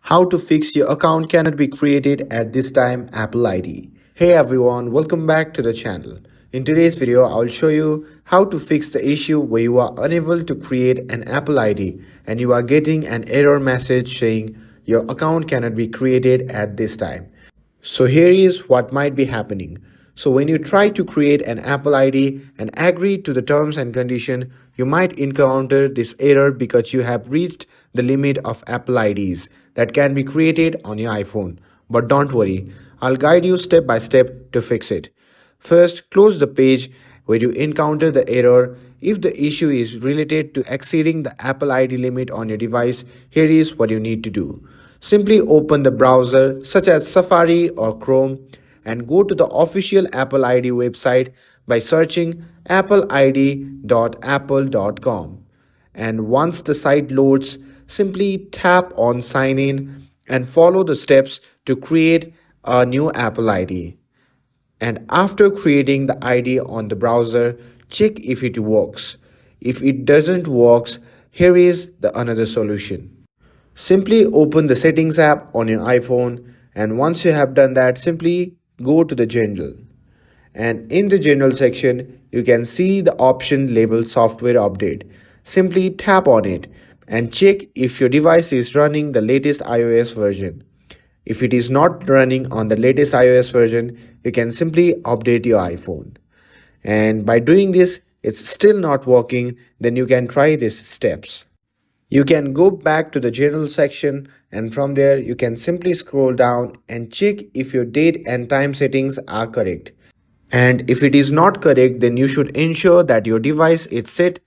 How to fix your account cannot be created at this time Apple ID. Hey everyone, welcome back to the channel. In today's video, I'll show you how to fix the issue where you are unable to create an Apple ID and you are getting an error message saying your account cannot be created at this time. So here is what might be happening. So when you try to create an Apple ID and agree to the terms and condition, you might encounter this error because you have reached the limit of Apple IDs that can be created on your iPhone. But don't worry, I'll guide you step by step to fix it. First, close the page where you encounter the error. If the issue is related to exceeding the Apple ID limit on your device, here is what you need to do. Simply open the browser such as Safari or Chrome and go to the official Apple ID website by searching appleid.apple.com. And once the site loads, simply tap on Sign In and follow the steps to create a new Apple ID. And after creating the ID on the browser, check if it works. If it doesn't work, here is the another solution. Simply open the Settings app on your iPhone, and once you have done that, simply go to the General. And in the General section, you can see the option labeled Software Update. Simply tap on it and check if your device is running the latest iOS version. If it is not running on the latest iOS version, you can simply update your iPhone. And by doing this, it's still not working, then you can try these steps. You can go back to the General section, and from there you can simply scroll down and check if your date and time settings are correct. And if it is not correct, then you should ensure that your device is set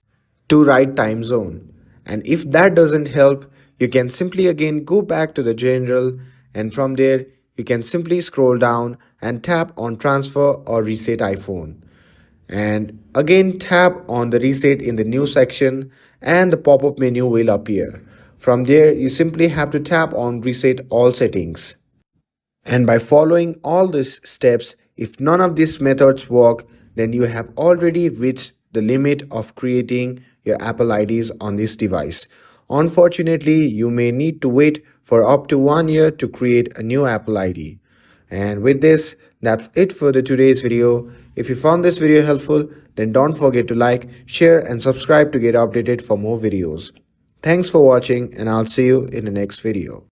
to right time zone. And if that doesn't help, you can simply again go back to the General, and from there you can simply scroll down and tap on Transfer or Reset iPhone. And again tap on the reset in the new section and the pop-up menu will appear. From there you simply have to tap on reset all settings. And by following all these steps, if none of these methods work, then you have already reached the limit of creating your Apple IDs on this device. Unfortunately, you may need to wait for up to 1 year to create a new Apple ID. And with this, that's it for today's video. If you found this video helpful, then don't forget to like, share and subscribe to get updated for more videos. Thanks for watching and I'll see you in the next video.